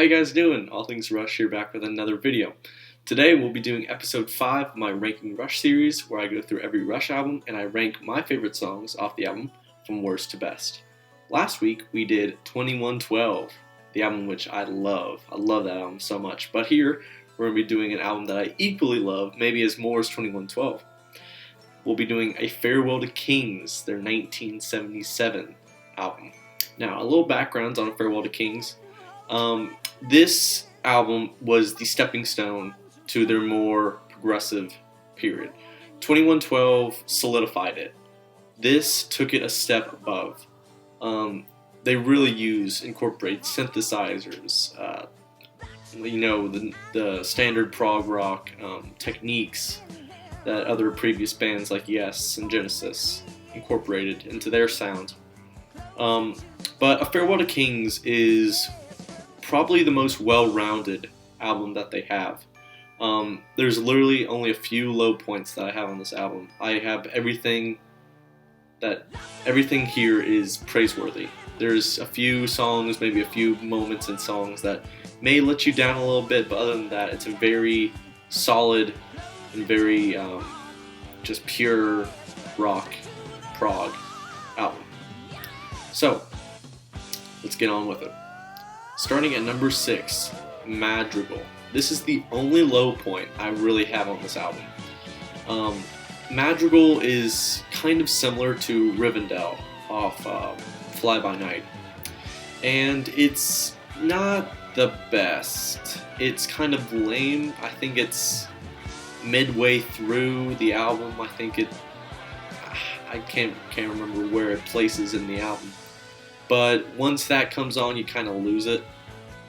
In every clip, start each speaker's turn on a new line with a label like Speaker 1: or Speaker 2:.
Speaker 1: How you guys doing? All Things Rush here, back with another video. Today we'll be doing episode 5 of my Ranking Rush series, where I go through every Rush album and I rank my favorite songs off the album from worst to best. Last week we did 2112, the album which I love. I love that album so much. But here we're going to be doing an album that I equally love, maybe as more as 2112. We'll be doing A Farewell to Kings, their 1977 album. Now, a little background on A Farewell to Kings. This album was the stepping stone to their more progressive period. 2112 solidified it. This took it a step above. They really incorporate synthesizers, the standard prog rock techniques that other previous bands like Yes and Genesis incorporated into their sound. But A Farewell to Kings is probably the most well-rounded album that they have. There's literally only a few low points that I have on this album. I have everything here is praiseworthy. There's a few songs, maybe a few moments in songs that may let you down a little bit, but other than that, it's a very solid and very just pure rock prog album. So, let's get on with it. Starting at number 6, Madrigal. This is the only low point I really have on this album. Madrigal is kind of similar to Rivendell off Fly By Night. And it's not the best. It's kind of lame. I think it's midway through the album. I can't remember where it places in the album. But once that comes on, you kind of lose it.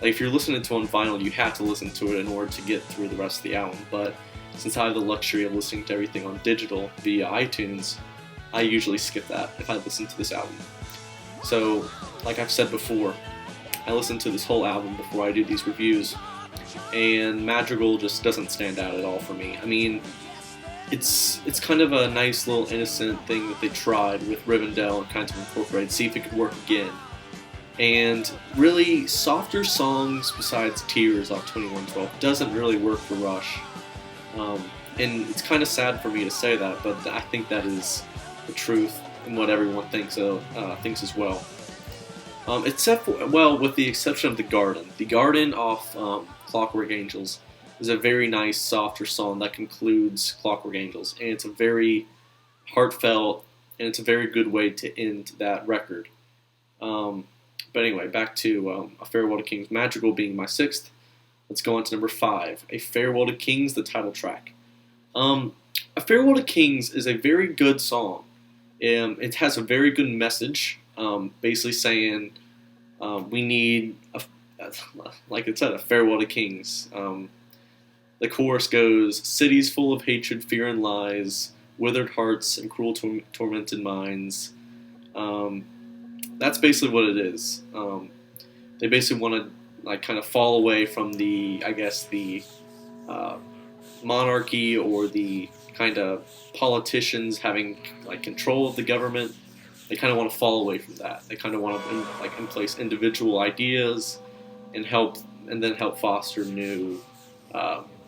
Speaker 1: Like, if you're listening to it on vinyl, you have to listen to it in order to get through the rest of the album. But since I have the luxury of listening to everything on digital via iTunes, I usually skip that if I listen to this album. So, like I've said before, I listen to this whole album before I do these reviews, and Madrigal just doesn't stand out at all for me. I mean, it's kind of a nice little innocent thing that they tried with Rivendell and kind of incorporated, see if it could work again. And really, softer songs besides Tears off 2112 doesn't really work for Rush. And it's kind of sad for me to say that, but I think that is the truth and what everyone thinks as well. With the exception of The Garden. The Garden off Clockwork Angels is a very nice, softer song that concludes Clockwork Angels, and it's a very heartfelt, and it's a very good way to end that record. But anyway, back to A Farewell to Kings, Madrigal being my 6th. Let's go on to number 5, A Farewell to Kings, the title track. A Farewell to Kings is a very good song. It has a very good message, basically saying we need, like it said, a farewell to kings. The chorus goes, cities full of hatred, fear, and lies, withered hearts, and cruel tormented minds. That's basically what it is. They basically want to kind of fall away from the monarchy or the kind of politicians having control of the government. They kind of want to fall away from that. They kind of want to in place individual ideas and then help foster new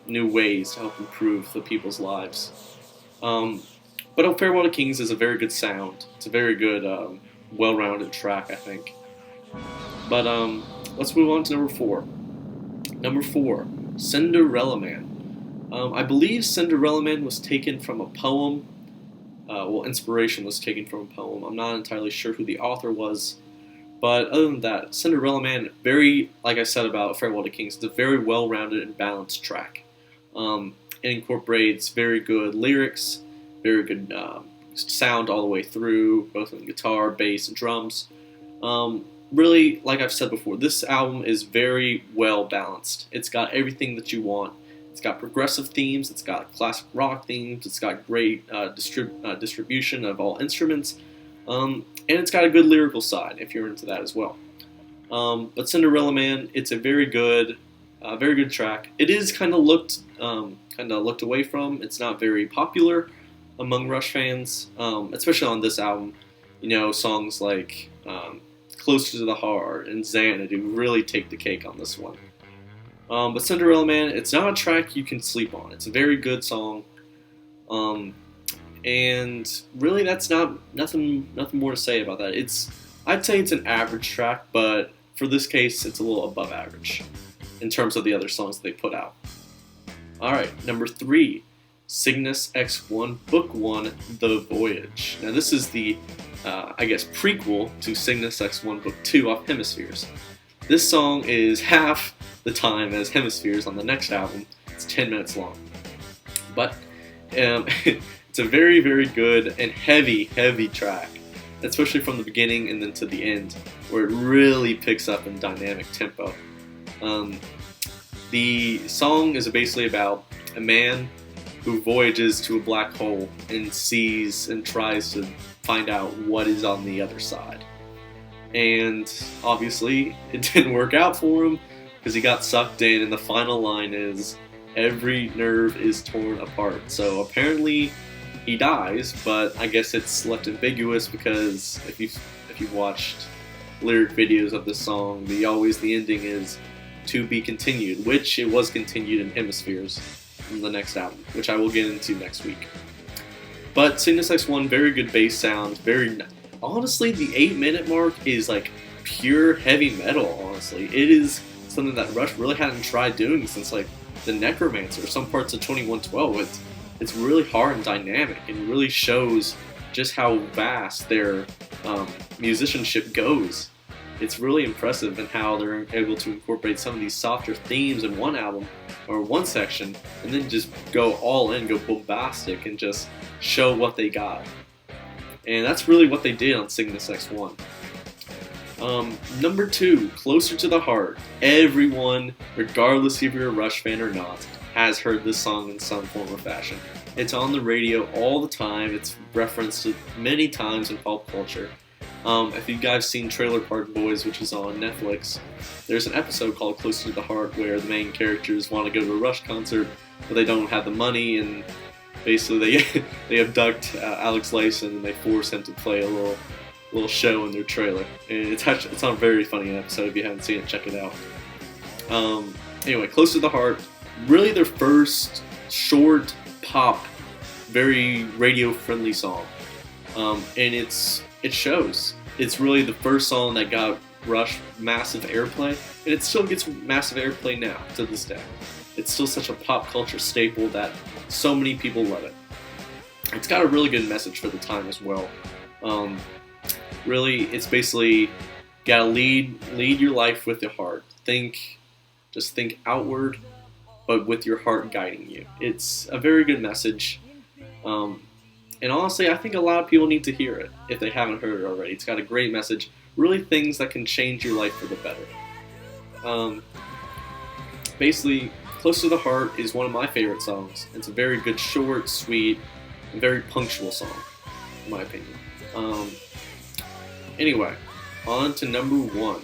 Speaker 1: ways to help improve the people's lives. But A Farewell to Kings is a very good sound. It's a very good, well-rounded track, I think. But let's move on to number 4. Number 4, Cinderella Man. I believe Cinderella Man was taken from a poem. Inspiration was taken from a poem. I'm not entirely sure who the author was. But other than that, Cinderella Man, like I said about A Farewell to Kings, it's a very well-rounded and balanced track. It incorporates very good lyrics, very good sound all the way through, both in guitar, bass, and drums. Really, like I've said before, this album is very well-balanced. It's got everything that you want. It's got progressive themes, it's got classic rock themes, it's got great distribution of all instruments, and it's got a good lyrical side, if you're into that as well. But Cinderella Man, it's a very good track. It is kind of looked away from. It's not very popular among Rush fans, especially on this album. Songs like Closer to the Heart and Xanadu really take the cake on this one. But Cinderella Man, it's not a track you can sleep on. It's a very good song. And really, that's not nothing more to say about that. I'd say it's an average track, but for this case, it's a little above average in terms of the other songs they put out. All right, number 3, Cygnus X1 Book 1, The Voyage. Now this is the, prequel to Cygnus X1 Book 2 off Hemispheres. This song is half the time as Hemispheres on the next album. It's 10 minutes long. But it's a very, very good and heavy track, especially from the beginning and then to the end, where it really picks up in dynamic tempo. The song is basically about a man who voyages to a black hole and sees and tries to find out what is on the other side. And obviously, it didn't work out for him because he got sucked in, and the final line is, every nerve is torn apart. So apparently he dies, but I guess it's left ambiguous because if you've watched lyric videos of this song, the ending is to be continued, which it was continued in Hemispheres in the next album, which I will get into next week. But Cygnus X1, very good bass sound, honestly, the 8-minute mark is like pure heavy metal, honestly. It is something that Rush really hadn't tried doing since like the Necromancer, some parts of 2112. It's really hard and dynamic, and really shows just how vast their musicianship goes. It's really impressive in how they're able to incorporate some of these softer themes in one album or one section, and then just go all in, go bombastic, and just show what they got. And that's really what they did on Cygnus X1. Number 2, Closer to the Heart. Everyone, regardless if you're a Rush fan or not, has heard this song in some form or fashion. It's on the radio all the time. It's referenced many times in pop culture. If you guys seen Trailer Park Boys, which is on Netflix, there's an episode called Closer to the Heart where the main characters want to go to a Rush concert, but they don't have the money, and basically they abduct Alex Lifeson and they force him to play a little show in their trailer. And it's on a very funny episode. If you haven't seen it, check it out. Anyway, Close to the Heart, really their first short pop, very radio friendly song, and it shows. It's really the first song that got Rush massive airplay, and it still gets massive airplay now to this day. It's still such a pop culture staple that so many people love it. It's got a really good message for the time as well. Really, it's basically gotta lead your life with your heart. Just think outward, but with your heart guiding you. It's a very good message. And honestly, I think a lot of people need to hear it if they haven't heard it already. It's got a great message. Really things that can change your life for the better. Basically, Close to the Heart is one of my favorite songs. It's a very good, short, sweet, and very punctual song, in my opinion. Anyway, on to number 1,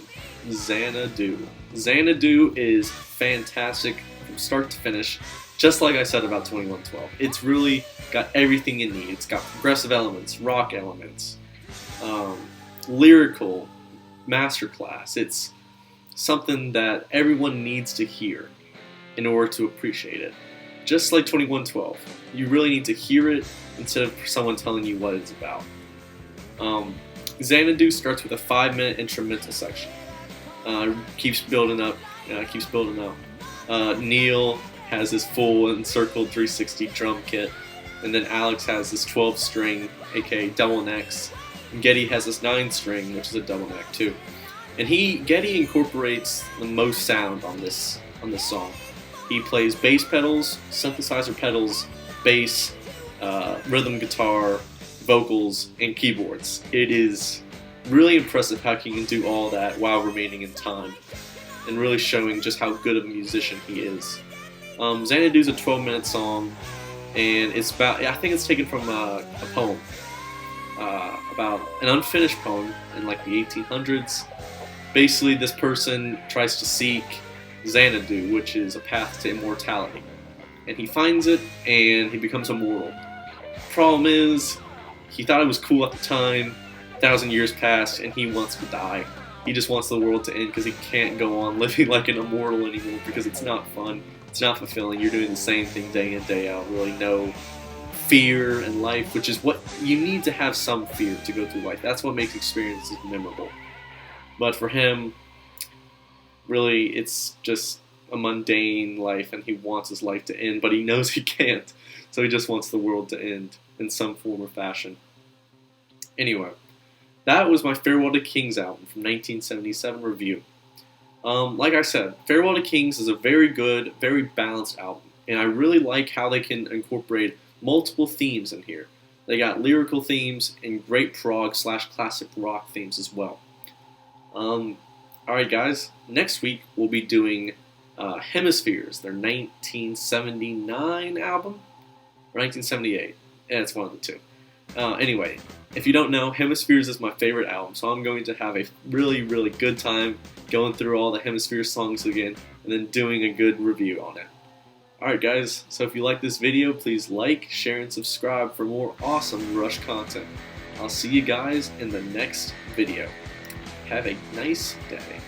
Speaker 1: Xanadu. Xanadu is fantastic from start to finish, just like I said about 2112. It's really got everything you need. It's got progressive elements, rock elements, lyrical masterclass. It's something that everyone needs to hear in order to appreciate it. Just like 2112, you really need to hear it instead of someone telling you what it's about. Xanadu starts with a 5-minute instrumental section. Keeps building up. Neil has his full encircled 360 drum kit, and then Alex has this 12-string, aka double necks, and Geddy has this 9-string, which is a double neck too. And Geddy incorporates the most sound on this song. He plays bass pedals, synthesizer pedals, bass, rhythm guitar, vocals, and keyboards. It is really impressive how he can do all that while remaining in time, and really showing just how good of a musician he is. Xanadu's a 12-minute song, and I think it's taken from a poem, about an unfinished poem in like the 1800s. Basically, this person tries to seek Xanadu, which is a path to immortality, and he finds it, and he becomes immortal. Problem is, he thought it was cool at the time. 1,000 years passed, and he wants to die. He just wants the world to end because he can't go on living like an immortal anymore because it's not fun. It's not fulfilling. You're doing the same thing day in, day out. Really no fear in life, which is what you need to have, some fear to go through life. That's what makes experiences memorable. But for him, really, it's just a mundane life, and he wants his life to end, but he knows he can't. So he just wants the world to end in some form or fashion. Anyway, that was my Farewell to Kings album from 1977 review. Like I said, Farewell to Kings is a very good, very balanced album, and I really like how they can incorporate multiple themes in here. They got lyrical themes and great prog / classic rock themes as well. Alright guys, next week we'll be doing Hemispheres, their 1979 album, or 1978. Yeah, it's one of the two. Anyway, if you don't know, Hemispheres is my favorite album, so I'm going to have a really, really good time going through all the Hemispheres songs again, and then doing a good review on it. Alright guys, so if you like this video, please like, share, and subscribe for more awesome Rush content. I'll see you guys in the next video. Have a nice day.